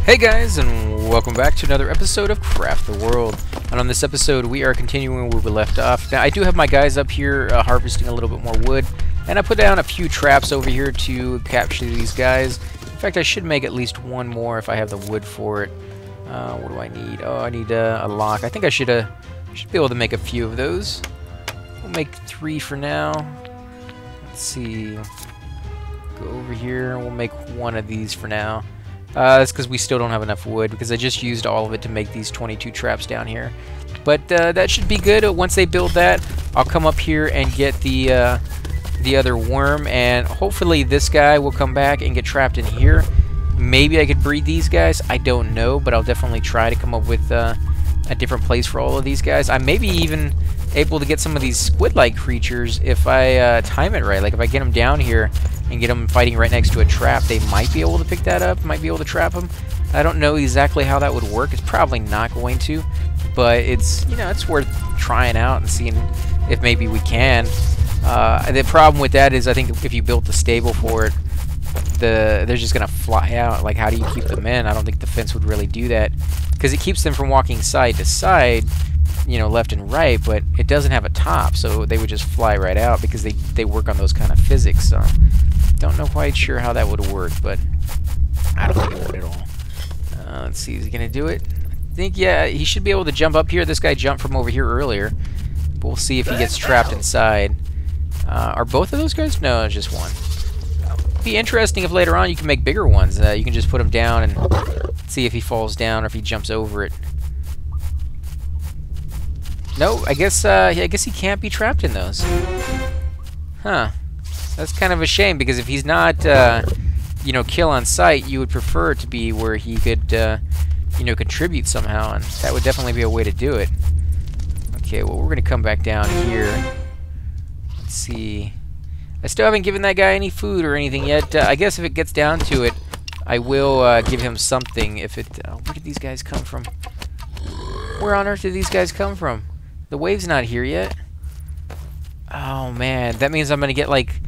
Hey guys, and welcome back to another episode of Craft the World. And on this episode, we are continuing where we left off. Now, I do have my guys up here harvesting a little bit more wood, and I put down a few traps over here to capture these guys. In fact, I should make at least one more if I have the wood for it. What do I need? Oh, I need a lock. I think I should be able to make a few of those. We'll make 3 for now. Let's see. Go over here. We'll make 1 of these for now. That's because we still don't have enough wood, because I just used all of it to make these 22 traps down here. But that should be good. Once they build that, I'll come up here and get the other worm, and hopefully this guy will come back and get trapped in here. Maybe I could breed these guys. I don't know, but I'll definitely try to come up with a different place for all of these guys. I may be even able to get some of these squid-like creatures if I time it right. Like if I get them down here and get them fighting right next to a trap, they might be able to pick that up, might be able to trap them. I don't know exactly how that would work. It's probably not going to, but it's, you know, it's worth trying out and seeing if maybe we can. The problem with that is I think if you built the stable for it, they're just gonna fly out. Like, how do you keep them in? I don't think the fence would really do that, because it keeps them from walking side to side, you know, left and right, but it doesn't have a top, so they would just fly right out because they work on those kind of physics. So don't know quite sure how that would work, but I don't think it would at all. Let's see, is he gonna do it? I think, yeah, he should be able to jump up here. This guy jumped from over here earlier, but we'll see if he gets trapped inside. Are both of those guys? No, it's just one. Be interesting if later on you can make bigger ones. You can just put him down and see if he falls down or if he jumps over it. No, I guess he can't be trapped in those. Huh. That's kind of a shame, because if he's not, you know, kill on sight, you would prefer it to be where he could, you know, contribute somehow, and that would definitely be a way to do it. Okay, well, we're gonna come back down here. Let's see. I still haven't given that guy any food or anything yet. I guess if it gets down to it, I will give him something. If it, where did these guys come from? Where on earth did these guys come from? The wave's not here yet. Oh man, that means I'm gonna get, like,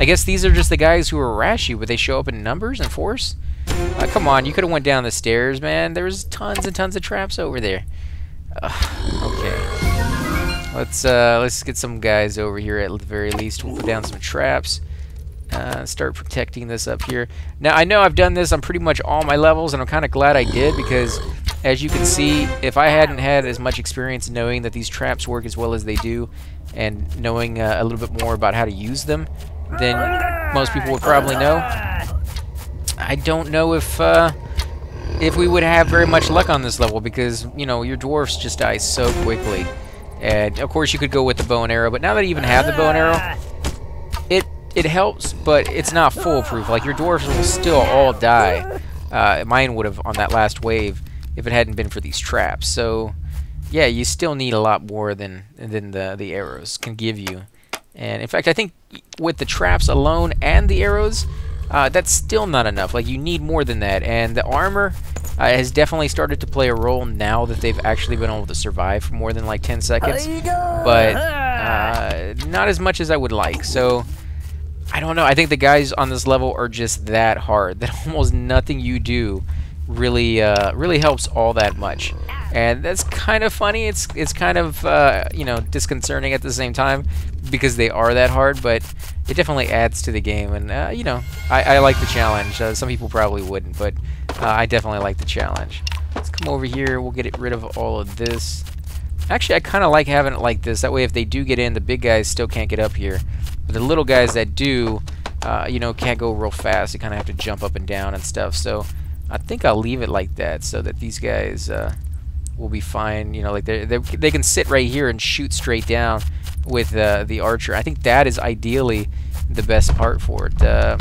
I guess these are just the guys who are rashy, but they show up in numbers and force. Come on, you could have went down the stairs, man. There's tons and tons of traps over there. Okay. Let's get some guys over here at the very least. We'll put down some traps. Start protecting this up here. Now, I know I've done this on pretty much all my levels, and I'm kind of glad I did, because as you can see, if I hadn't had as much experience knowing that these traps work as well as they do, and knowing a little bit more about how to use them, then most people would probably know. I don't know if we would have very much luck on this level, because, you know, your dwarfs just die so quickly. And of course you could go with the bow and arrow, but now that I even have the bow and arrow, it helps, but it's not foolproof. Like, your dwarfs will still all die. Mine would have on that last wave if it hadn't been for these traps. So yeah, you still need a lot more than the arrows can give you. And in fact, I think with the traps alone and the arrows, that's still not enough. Like, you need more than that. And the armor has definitely started to play a role now that they've actually been able to survive for more than like 10 seconds. But not as much as I would like. So I don't know. I think the guys on this level are just that hard that almost nothing you do really helps all that much. And that's kind of funny. It's kind of you know, disconcerting at the same time, because they are that hard, but it definitely adds to the game. And you know, I like the challenge. Some people probably wouldn't, but I definitely like the challenge. Let's come over here. We'll get rid of all of this. Actually, I kind of like having it like this. That way, if they do get in, the big guys still can't get up here. But the little guys that do, you know, can't go real fast. You kind of have to jump up and down and stuff. So I think I'll leave it like that, so that these guys will be fine. You know, like they can sit right here and shoot straight down with the archer. I think that is ideally the best part for it.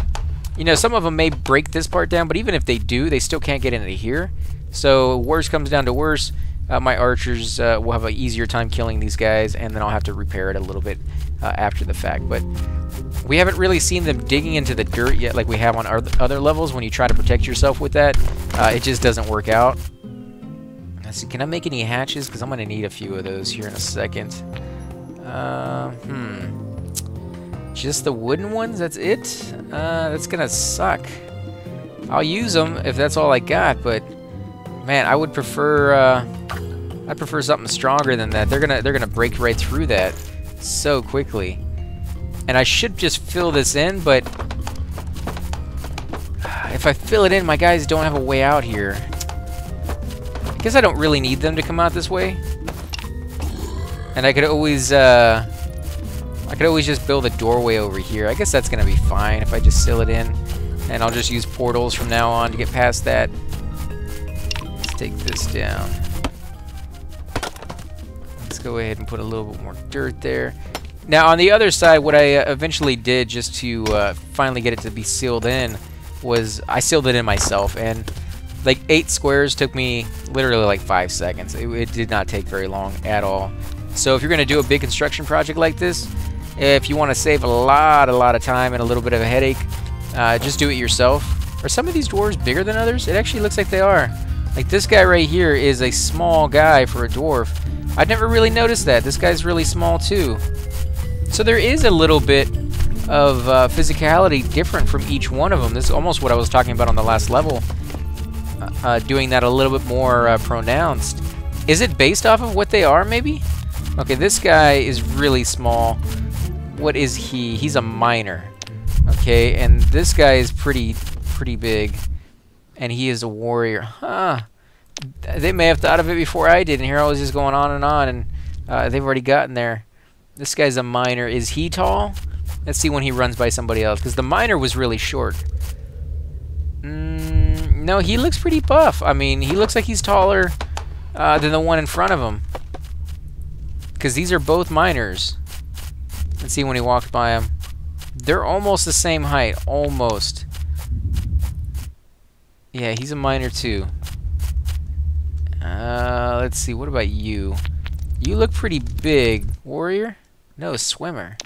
You know, some of them may break this part down, but even if they do, they still can't get into here. So worst comes down to worst, my archers will have an easier time killing these guys, and then I'll have to repair it a little bit after the fact. But we haven't really seen them digging into the dirt yet like we have on other levels. When you try to protect yourself with that, it just doesn't work out. Let's see, can I make any hatches? Because I'm going to need a few of those here in a second. Just the wooden ones? That's it? That's going to suck. I'll use them if that's all I got, but Man, I would prefer I'd prefer something stronger than that. They're gonna break right through that so quickly. And I should just fill this in, but if I fill it in, my guys don't have a way out here. I guess I don't really need them to come out this way. And I could always just build a doorway over here. I guess that's gonna be fine if I just seal it in. And I'll just use portals from now on to get past that. Let's take this down. Let's go ahead and put a little bit more dirt there. Now on the other side, what I eventually did just to finally get it to be sealed in was I sealed it in myself, and like 8 squares took me literally like 5 seconds. It did not take very long at all. So if you're going to do a big construction project like this, if you want to save a lot of time and a little bit of a headache, just do it yourself. Are some of these dwarves bigger than others? It actually looks like they are. Like this guy right here is a small guy for a dwarf. I'd never really noticed that. This guy's really small too. So there is a little bit of physicality different from each one of them. This is almost what I was talking about on the last level. Doing that a little bit more pronounced. Is it based off of what they are, maybe? Okay, this guy is really small. What is he? He's a miner. Okay, and this guy is pretty big. And he is a warrior. Huh. They may have thought of it before I did, and here I was just going on, and they've already gotten there. This guy's a miner. Is he tall? Let's see when he runs by somebody else, because the miner was really short. No, he looks pretty buff. I mean, he looks like he's taller than the one in front of him. Because these are both miners. Let's see when he walks by him. They're almost the same height. Almost. Yeah, he's a miner too. Let's see. What about you? You look pretty big. Warrior? No, swimmer.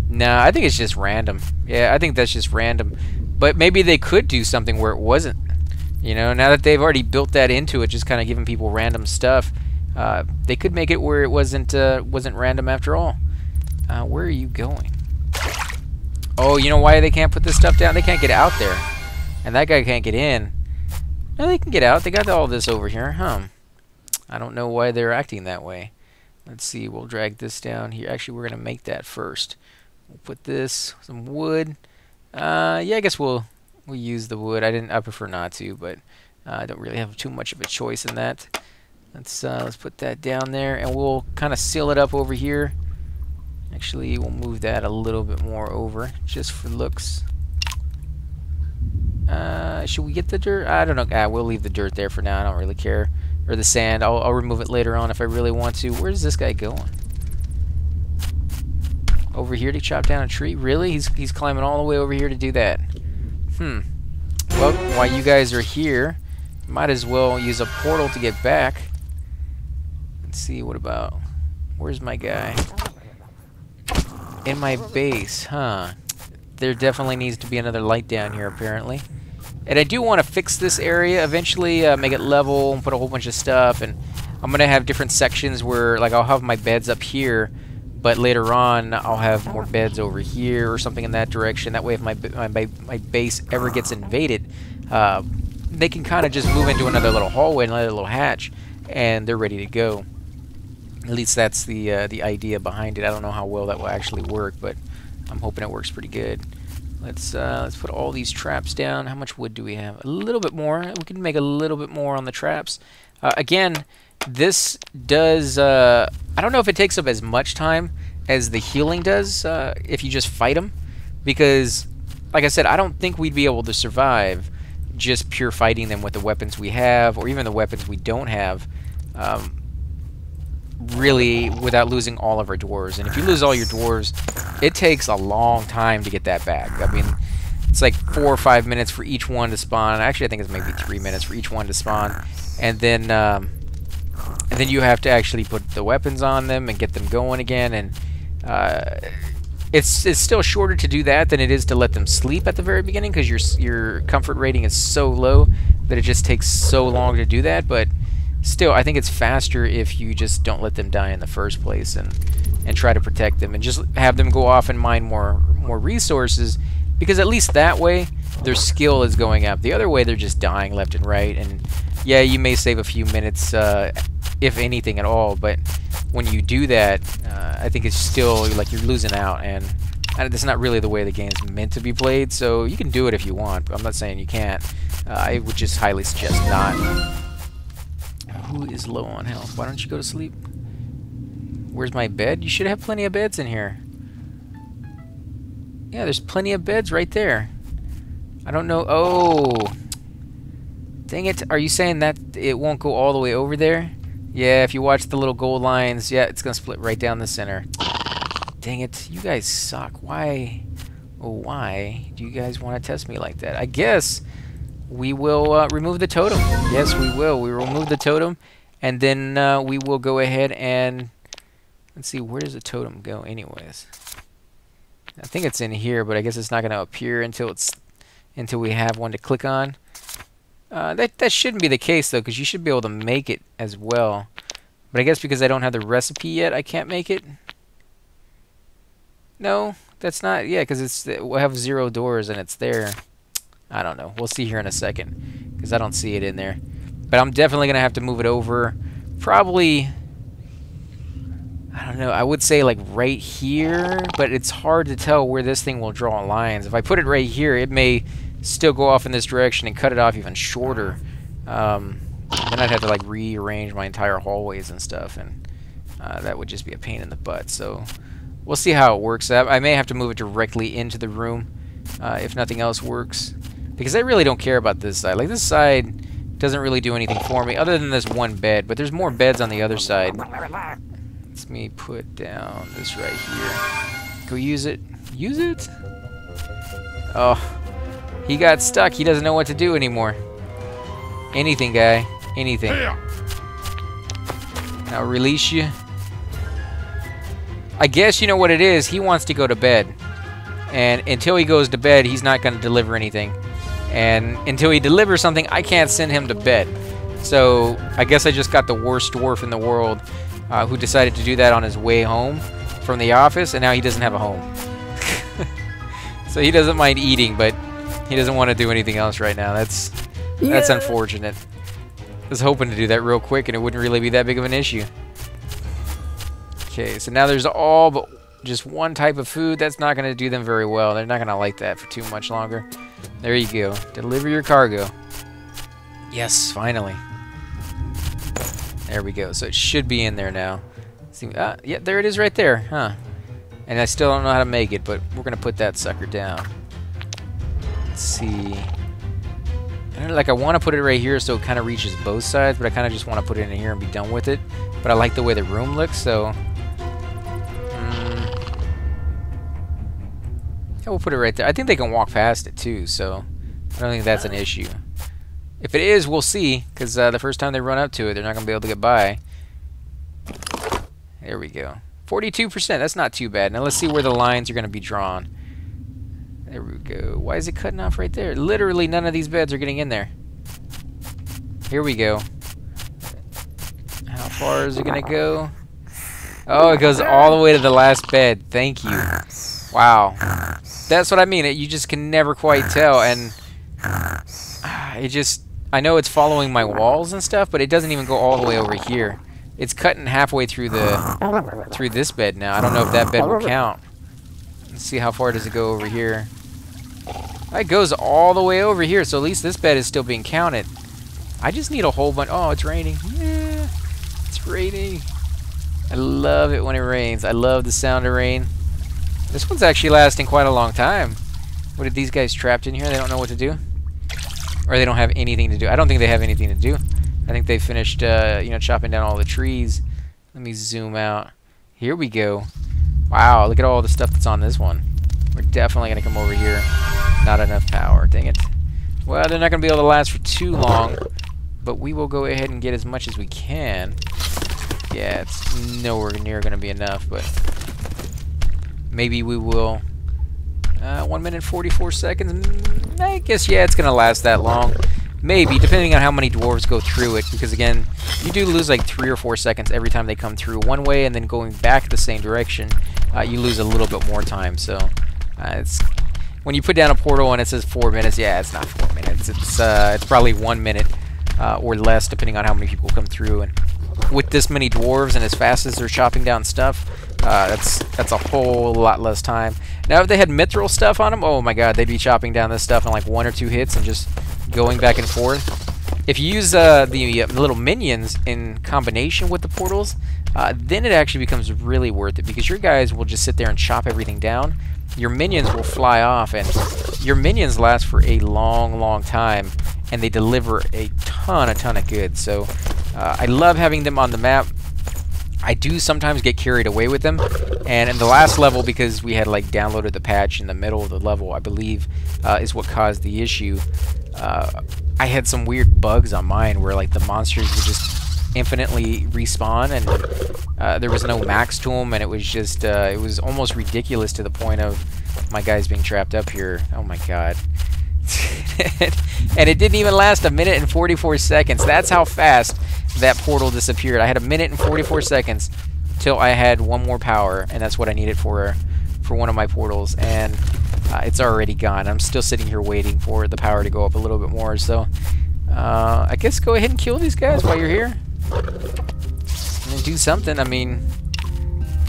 No, I think it's just random. Yeah, I think that's just random. But maybe they could do something where it wasn't. You know, now that they've already built that into it, just kind of giving people random stuff, they could make it where it wasn't random after all. Where are you going? Oh, you know why they can't put this stuff down? They can't get out there. And that guy can't get in. No, they can get out. They got all this over here. I don't know why they're acting that way. Let's see. We'll drag this down here. Actually, we're going to make that first. We'll put this, some wood. Yeah, I guess we'll use the wood. I prefer not to, but I don't really have too much of a choice in that. Let's put that down there, and we'll kind of seal it up over here. Actually, we'll move that a little bit more over, just for looks. Should we get the dirt? I don't know. We'll leave the dirt there for now. I don't really care. Or the sand. I'll remove it later on if I really want to. Where's this guy going? Over here to chop down a tree? Really? He's climbing all the way over here to do that. Well, while you guys are here, might as well use a portal to get back. Let's see, what about... Where's my guy? In my base, There definitely needs to be another light down here, apparently. And I do want to fix this area eventually, make it level, and put a whole bunch of stuff. And I'm going to have different sections where, like, I'll have my beds up here, but later on I'll have more beds over here or something in that direction. That way if my base ever gets invaded, they can kind of just move into another little hallway, another little hatch, and they're ready to go. At least that's the idea behind it. I don't know how well that will actually work, but I'm hoping it works pretty good. Let's put all these traps down. How much wood do we have? A little bit more. We can make a little bit more on the traps. Again, this does... I don't know if it takes up as much time as the healing does if you just fight them. Because, like I said, I don't think we'd be able to survive just pure fighting them with the weapons we have, or even the weapons we don't have, really, without losing all of our dwarves. And if you lose all your dwarves, it takes a long time to get that back. I mean, it's like 4 or 5 minutes for each one to spawn. Actually, I think it's maybe 3 minutes for each one to spawn. And then you have to actually put the weapons on them and get them going again. And it's still shorter to do that than it is to let them sleep at the very beginning, because your comfort rating is so low that it just takes so long to do that. But still, I think it's faster if you just don't let them die in the first place and try to protect them and just have them go off and mine more resources, because at least that way their skill is going up. The other way, they're just dying left and right. And yeah, you may save a few minutes, if anything at all. But when you do that, I think it's still like you're losing out, and that's not really the way the game's meant to be played. So you can do it if you want. I'm not saying you can't. I would just highly suggest not. Who is low on health? Why don't you go to sleep? Where's my bed? You should have plenty of beds in here. Yeah, there's plenty of beds right there. I don't know. Oh, dang it. Are you saying that it won't go all the way over there? Yeah, if you watch the little gold lines, yeah, it's going to split right down the center. Dang it. You guys suck. Why? Oh, why do you guys want to test me like that? I guess we will remove the totem. Yes, we will. We will remove the totem, and then we will go ahead and... Let's see, where does the totem go anyways? I think it's in here, but I guess it's not going to appear until we have one to click on. That shouldn't be the case, though, because you should be able to make it as well. But I guess because I don't have the recipe yet, I can't make it. No, that's not... Yeah, because we'll have 0 doors, and it's there. I don't know. We'll see here in a second, because I don't see it in there. But I'm definitely going to have to move it over. Probably... I don't know, I would say like right here, but it's hard to tell where this thing will draw lines. If I put it right here, it may still go off in this direction and cut it off even shorter. Then I'd have to like rearrange my entire hallways and stuff, and that would just be a pain in the butt. So we'll see how it works out. I may have to move it directly into the room if nothing else works, because I really don't care about this side. Like, this side doesn't really do anything for me other than this one bed, but there's more beds on the other side. Let me put down this right here. Go use it. Use it? Oh, he got stuck. He doesn't know what to do anymore. Anything, guy. Anything. Now release you. I guess you know what it is. He wants to go to bed. And until he goes to bed, he's not going to deliver anything. And until he delivers something, I can't send him to bed. So I guess I just got the worst dwarf in the world. Who decided to do that on his way home from the office, and now he doesn't have a home. So he doesn't mind eating, but he doesn't want to do anything else right now. That's unfortunate. I was hoping to do that real quick, and it wouldn't really be that big of an issue. Okay, so now there's all but just one type of food. That's not going to do them very well. They're not going to like that for too much longer. There you go. Deliver your cargo. Yes, finally. There we go. So it should be in there now. See, yeah, there it is right there. Huh. And I still don't know how to make it, but we're going to put that sucker down. Let's see. I don't know, like, I want to put it right here so it kind of reaches both sides, but I kind of just want to put it in here and be done with it. But I like the way the room looks, so... yeah, we'll put it right there. I think they can walk past it, too, so I don't think that's an issue. If it is, we'll see, because the first time they run up to it, they're not going to be able to get by. There we go. 42%, that's not too bad. Now let's see where the lines are going to be drawn. There we go. Why is it cutting off right there? Literally none of these beds are getting in there. Here we go. How far is it going to go? Oh, it goes all the way to the last bed. Thank you. Wow. That's what I mean. You just can never quite tell, and it just... I know it's following my walls and stuff, but it doesn't even go all the way over here. It's cutting halfway through this bed now. I don't know if that bed will count. Let's see how far does it go over here. It goes all the way over here, so at least this bed is still being counted. I just need a whole bunch. Oh, it's raining. Yeah, it's raining. I love it when it rains. I love the sound of rain. This one's actually lasting quite a long time. What, are these guys trapped in here? They don't know what to do? Or they don't have anything to do? I don't think they have anything to do. I think they finished, you know, chopping down all the trees. Let me zoom out. Here we go. Wow, look at all the stuff that's on this one. We're definitely going to come over here. Not enough power. Dang it. Well, they're not going to be able to last for too long. But we will go ahead and get as much as we can. Yeah, it's nowhere near going to be enough, but maybe we will. 1 minute 44 seconds. I guess, yeah, it's going to last that long. Maybe, depending on how many dwarves go through it. Because, again, you do lose like 3 or 4 seconds every time they come through one way, and then going back the same direction, you lose a little bit more time. So, it's when you put down a portal and it says 4 minutes, yeah, it's not 4 minutes. It's probably 1 minute or less, depending on how many people come through. And with this many dwarves and as fast as they're chopping down stuff, that's a whole lot less time. Now, if they had mithril stuff on them, oh my god, they'd be chopping down this stuff in like 1 or 2 hits and just going back and forth. If you use the little minions in combination with the portals, then it actually becomes really worth it, because your guys will just sit there and chop everything down. Your minions will fly off, and your minions last for a long, long time, and they deliver a ton of goods. So I love having them on the map. I do sometimes get carried away with them, and in the last level, because we had like downloaded the patch in the middle of the level, I believe, is what caused the issue. I had some weird bugs on mine where like the monsters would just infinitely respawn, and there was no max to them, and it was just it was almost ridiculous to the point of my guys being trapped up here. Oh my god. And it didn't even last 1 minute and 44 seconds. That's how fast that portal disappeared. I had 1 minute and 44 seconds till I had 1 more power, and that's what I needed for one of my portals, and it's already gone. I'm still sitting here waiting for the power to go up a little bit more. So I guess go ahead and kill these guys while you're here and do something. I mean,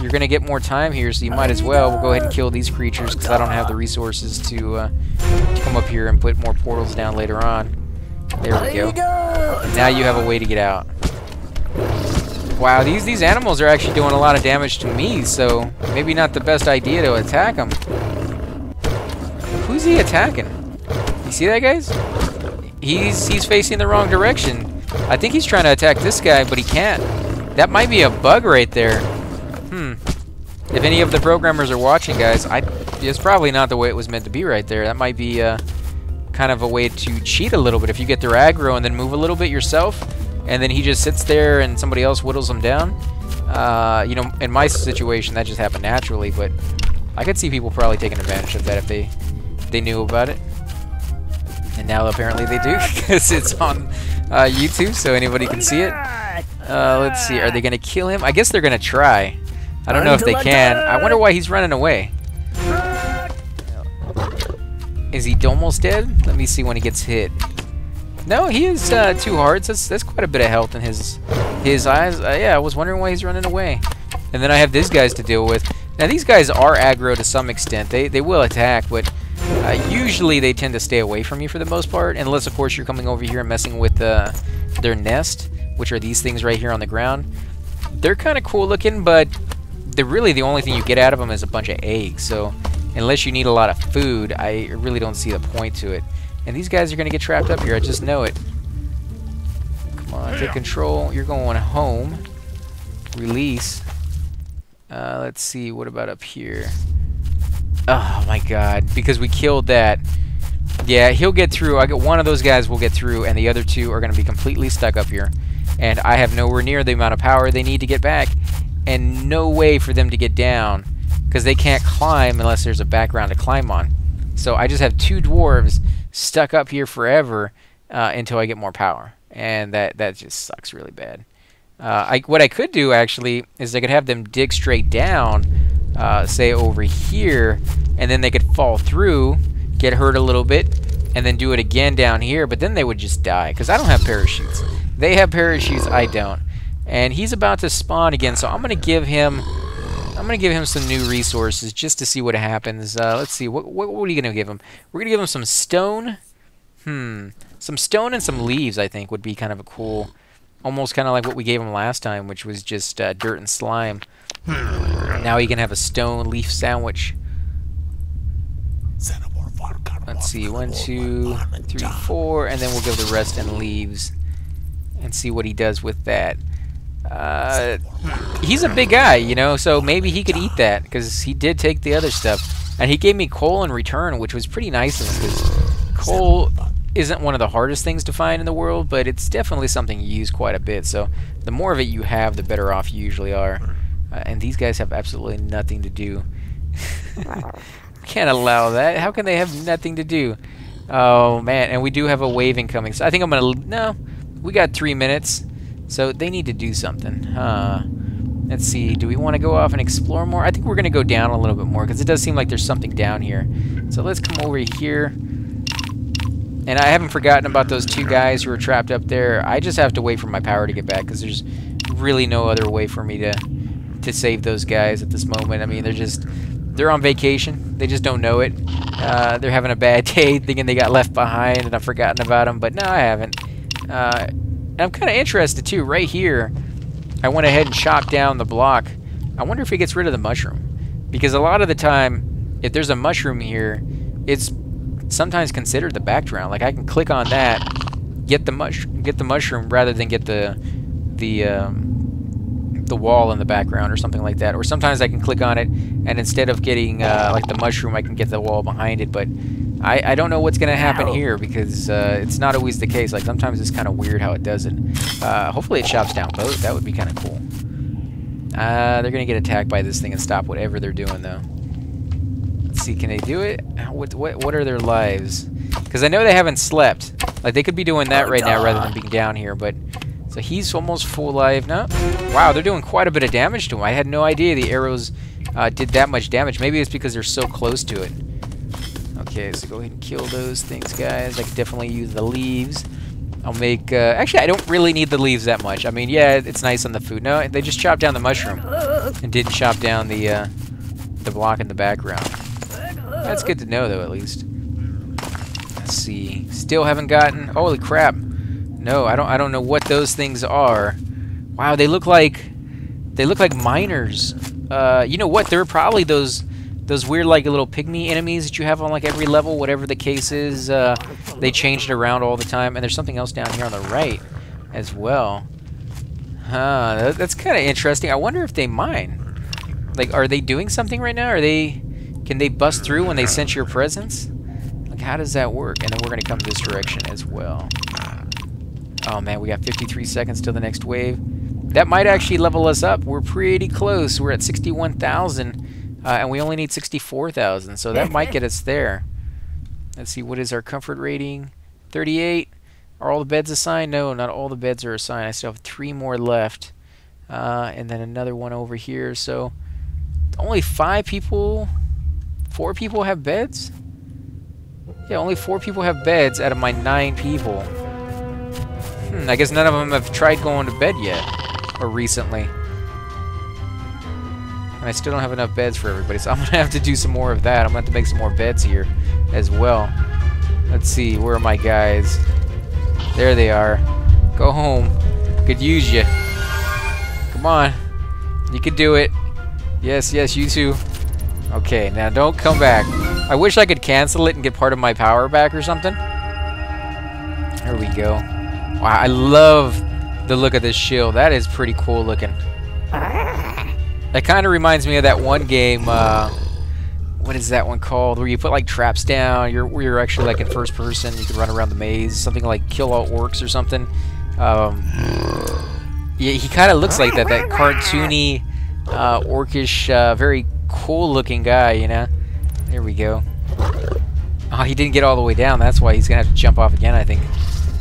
you're gonna get more time here, so you might as well. We'll go ahead and kill these creatures, because I don't have the resources to come up here and put more portals down later on. There we go. Now you have a way to get out. Wow, these animals are actually doing a lot of damage to me, so maybe not the best idea to attack them. Who's he attacking? You see that, guys? He's facing the wrong direction. I think he's trying to attack this guy, but he can't. That might be a bug right there. If any of the programmers are watching, guys, it's probably not the way it was meant to be right there. That might be kind of a way to cheat a little bit. If you get their aggro and then move a little bit yourself, and then he just sits there and somebody else whittles him down. You know, in my situation, that just happened naturally, but I could see people probably taking advantage of that if they knew about it. And now apparently they do, because it's on YouTube, so anybody can see it. Let's see, are they going to kill him? I guess they're going to try. I don't know if they can. I wonder why he's running away. Is he almost dead? Let me see when he gets hit. No, he is 2 hearts. That's quite a bit of health in his eyes. Yeah, I was wondering why he's running away. And then I have these guys to deal with. Now these guys are aggro to some extent. They will attack, but usually they tend to stay away from you for the most part, unless of course you're coming over here and messing with their nest, which are these things right here on the ground. They're kind of cool looking, but really the only thing you get out of them is a bunch of eggs. So unless you need a lot of food, I really don't see the point to it. And these guys are going to get trapped up here. I just know it. Come on, take control. You're going home. Release. Let's see. What about up here? Oh, my God. Because we killed that. Yeah, he'll get through. I get one of those guys will get through, and the other 2 are going to be completely stuck up here. And I have nowhere near the amount of power they need to get back. And no way for them to get down, because they can't climb unless there's a background to climb on. So I just have 2 dwarves stuck up here forever until I get more power, and that just sucks really bad. What I could do actually is I could have them dig straight down, say over here, and then they could fall through, get hurt a little bit, and then do it again down here. But then they would just die, because I don't have parachutes. They have parachutes, I don't. And he's about to spawn again, so I'm gonna give him some new resources just to see what happens. Let's see, what are you gonna give him? We're gonna give him some stone. Some stone and some leaves, I think, would be kind of a cool, almost kind of like what we gave him last time, which was just dirt and slime. Now he can have a stone leaf sandwich. Let's see, 1, 2, 3, 4, and then we'll give the rest in leaves and see what he does with that. He's a big guy, you know, so maybe he could eat that, because he did take the other stuff. And he gave me coal in return, which was pretty nice of him, because coal isn't one of the hardest things to find in the world, but it's definitely something you use quite a bit. So the more of it you have, the better off you usually are. And these guys have absolutely nothing to do. Can't allow that. How can they have nothing to do? Oh, man. And we do have a wave incoming. So I think I'm going to... No, we got 3 minutes. So they need to do something. Let's see, do we want to go off and explore more? I think we're going to go down a little bit more, because it does seem like there's something down here. So let's come over here. And I haven't forgotten about those two guys who are trapped up there. I just have to wait for my power to get back, because there's really no other way for me to save those guys at this moment. I mean, they're on vacation. They just don't know it. They're having a bad day, thinking they got left behind, and I've forgotten about them. But no, I haven't. And I'm kind of interested, too. Right here, I went ahead and chopped down the block. I wonder if it gets rid of the mushroom. Because a lot of the time, if there's a mushroom here, it's sometimes considered the background. Like, I can click on that, get the mushroom, rather than get the wall in the background or something like that. Or sometimes I can click on it, and instead of getting like the mushroom, I can get the wall behind it. But I don't know what's going to happen here, because it's not always the case. Like, sometimes it's kind of weird how it does it. Hopefully it chops down both. That would be kind of cool. They're going to get attacked by this thing and stop whatever they're doing, though. Let's see, can they do it? What are their lives? Because I know they haven't slept. Like, they could be doing that right now rather than being down here, but... So he's almost full life. No? Wow, they're doing quite a bit of damage to him. I had no idea the arrows did that much damage. Maybe it's because they're so close to it. Okay, so go ahead and kill those things, guys. I could definitely use the leaves. I'll make... actually, I don't really need the leaves that much. I mean, yeah, it's nice on the food. No, they just chopped down the mushroom and didn't chop down the block in the background. That's good to know, though, at least. Let's see. Still haven't gotten... Holy crap. No, I don't know what those things are. Wow, they look like miners. You know what? They're probably those weird, like, little pygmy enemies that you have on, like, every level, whatever the case is. They change it around all the time. And there's something else down here on the right as well. That's kind of interesting. I wonder if they mine. Like, are they doing something right now? Can they bust through when they sense your presence? Like, how does that work? And then we're going to come this direction as well. Oh, man, we got 53 seconds till the next wave. That might actually level us up. We're pretty close. We're at 61,000, and we only need 64,000, so that might get us there. Let's see, what is our comfort rating? 38. Are all the beds assigned? No, not all the beds are assigned. I still have 3 more left, and then another one over here. So only 4 people have beds? Yeah, only 4 people have beds out of my 9 people. I guess none of them have tried going to bed yet, or recently. And I still don't have enough beds for everybody, so I'm going to have to do some more of that. I'm going to have to make some more beds here as well. Let's see, where are my guys? There they are. Go home. Could use you. Come on. You could do it. Yes, yes, you too. Okay, now don't come back. I wish I could cancel it and get part of my power back or something. There we go. Wow, I love the look of this shield. That is pretty cool looking. That kind of reminds me of that one game, what is that one called? Where you put like traps down, where you're actually like in first person, you can run around the maze. Something like Kill All Orcs or something. Yeah, he kind of looks like that cartoony, orcish, very cool looking guy, you know? There we go. Oh, he didn't get all the way down. That's why he's going to have to jump off again, I think.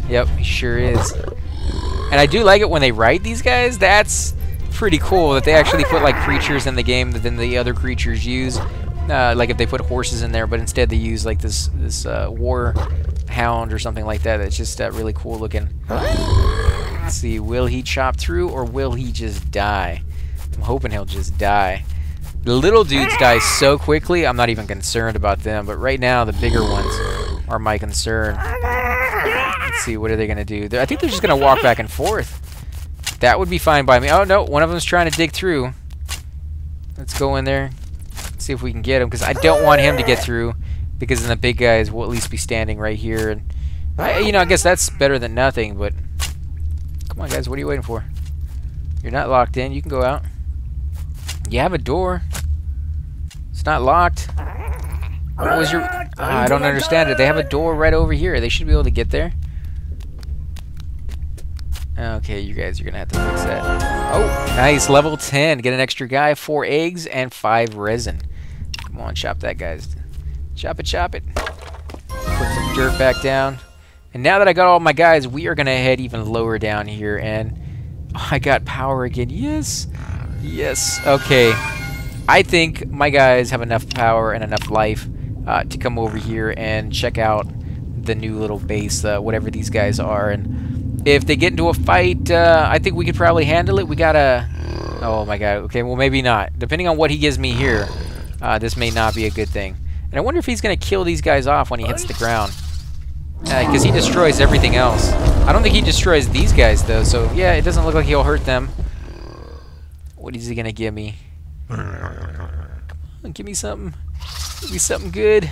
Yep, he sure is. And I do like it when they write these guys. That's pretty cool that they actually put like creatures in the game that then the other creatures use. Like if they put horses in there, but instead they use like this war hound or something like that. It's just really cool looking. Let's see, will he chop through or will he just die? I'm hoping he'll just die. The little dudes die so quickly, I'm not even concerned about them. But right now, the bigger ones are my concern. Let's see, what are they going to do? I think they're just going to walk back and forth. That would be fine by me. Oh, no, one of them's trying to dig through. Let's go in there. See if we can get him, because I don't want him to get through, because then the big guys will at least be standing right here. And I guess that's better than nothing, but come on, guys, what are you waiting for? You're not locked in. You can go out. You have a door. It's not locked. What was your... I don't understand it. They have a door right over here. They should be able to get there. Okay, you guys are going to have to fix that. Oh, nice. Level 10. Get an extra guy, 4 eggs, and 5 resin. Come on, chop that, guys. Chop it, chop it. Put some dirt back down. And now that I got all my guys, we are going to head even lower down here. And oh, I got power again. Yes. Yes. Okay. I think my guys have enough power and enough life to come over here and check out the new little base, whatever these guys are. And if they get into a fight, I think we could probably handle it. We gotta... Oh my god. Okay, well maybe not. Depending on what he gives me here, this may not be a good thing. And I wonder if he's gonna kill these guys off when he hits the ground. Because he destroys everything else. I don't think he destroys these guys though, so yeah, it doesn't look like he'll hurt them. What is he gonna give me? Come on, give me something. Give me something good.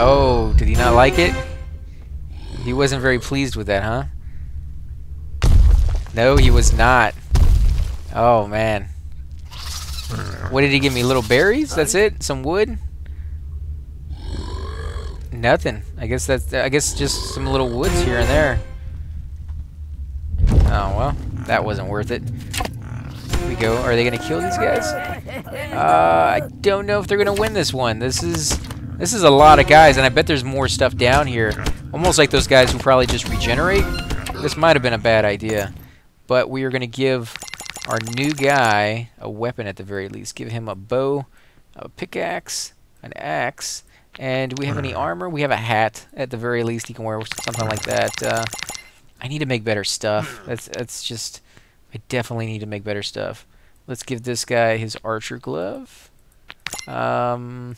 Oh, did he not like it? He wasn't very pleased with that, huh? No, he was not. Oh, man. What did he give me? Little berries? That's it? Some wood? Nothing. I guess just some little woods here and there. Oh, well. That wasn't worth it. Here we go. Are they going to kill these guys? I don't know if they're going to win this one. This is a lot of guys, and I bet there's more stuff down here. Almost like those guys who probably just regenerate. This might have been a bad idea. But we are going to give our new guy a weapon at the very least. Give him a bow, a pickaxe, an axe, and do we have any armor? We have a hat at the very least. He can wear something like that. I need to make better stuff. That's just... I definitely need to make better stuff. Let's give this guy his archer glove. Dang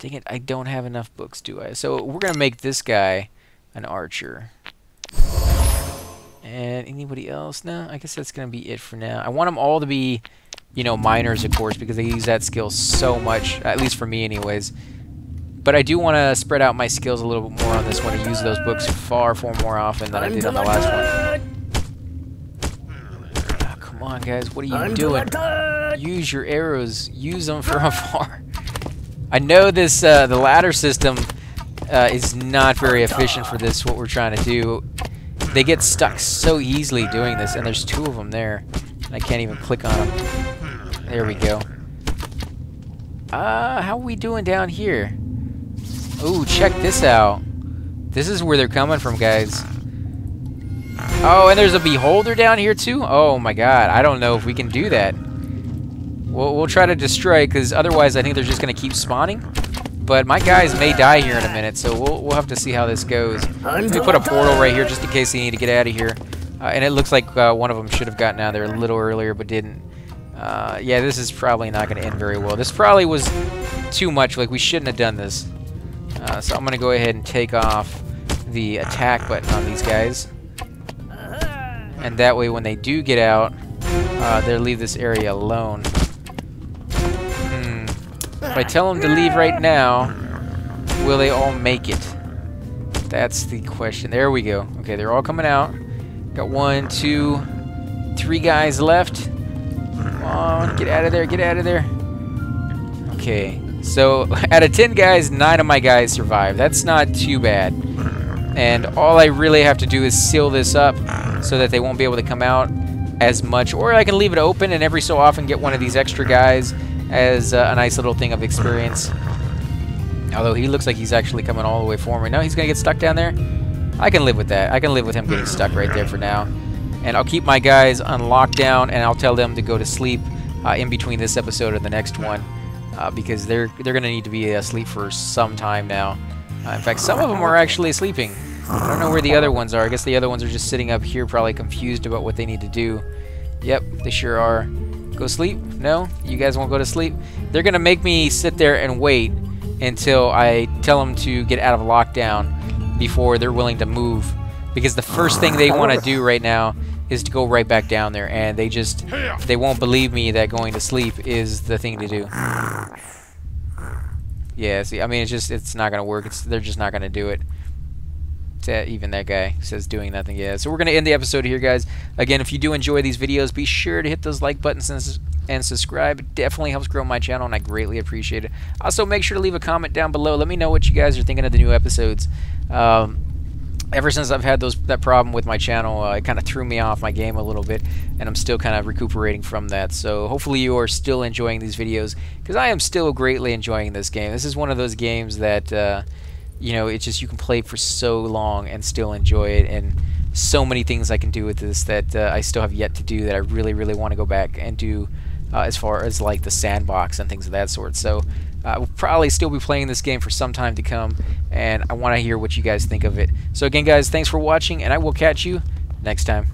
it, I don't have enough books, do I? So we're going to make this guy an archer. And anybody else? No, I guess that's going to be it for now. I want them all to be, you know, miners, of course, because they use that skill so much, at least for me anyways. But I do want to spread out my skills a little bit more on this one and use those books far more often than I did on the last one. Oh, come on, guys. What are you doing? Use your arrows. Use them from afar. I know this the ladder system is not very efficient for this, what we're trying to do. They get stuck so easily doing this, and there's two of them there. I can't even click on them. There we go. How are we doing down here? Ooh, check this out. This is where they're coming from, guys. Oh, and there's a beholder down here too? Oh my god, I don't know if we can do that. We'll try to destroy, because otherwise I think they're just going to keep spawning. But my guys may die here in a minute, so we'll have to see how this goes. Let me put a portal right here just in case they need to get out of here. And it looks like one of them should have gotten out there a little earlier but didn't. Yeah, this is probably not going to end very well. This probably was too much. Like, we shouldn't have done this. So I'm going to go ahead and take off the attack button on these guys. And that way when they do get out, they'll leave this area alone. If I tell them to leave right now, will they all make it? That's the question. There we go. Okay, they're all coming out. Got 1, 2, 3 guys left. Come on, get out of there, get out of there. Okay, so out of 10 guys, 9 of my guys survive. That's not too bad. And all I really have to do is seal this up so that they won't be able to come out as much. Or I can leave it open and every so often get one of these extra guys as a nice little thing of experience. Although he looks like he's actually coming all the way for me. No, he's going to get stuck down there. I can live with that. I can live with him getting stuck right there for now. And I'll keep my guys on lockdown, and I'll tell them to go to sleep in between this episode and the next one. Because they're going to need to be asleep for some time now. In fact, some of them are actually sleeping. I don't know where the other ones are. I guess the other ones are just sitting up here probably confused about what they need to do. Yep, they sure are. Go sleep? No? You guys won't go to sleep? They're going to make me sit there and wait until I tell them to get out of lockdown before they're willing to move. Because the first thing they want to do right now is to go right back down there. And they won't believe me that going to sleep is the thing to do. Yeah, see, I mean, it's not going to work. They're just not going to do it. Even that guy says doing nothing. Yeah, so we're going to end the episode here, guys. Again, if you do enjoy these videos, be sure to hit those like buttons and subscribe. It definitely helps grow my channel, and I greatly appreciate it. Also, make sure to leave a comment down below. Let me know what you guys are thinking of the new episodes. Ever since I've had that problem with my channel, it kind of threw me off my game a little bit, and I'm still kind of recuperating from that. So hopefully you are still enjoying these videos, because I am still greatly enjoying this game. This is one of those games that... you know, it's just you can play for so long and still enjoy it, and so many things I can do with this that I still have yet to do that I really, really want to go back and do as far as like the sandbox and things of that sort. So we'll probably still be playing this game for some time to come, and I want to hear what you guys think of it. So again, guys, thanks for watching, and I will catch you next time.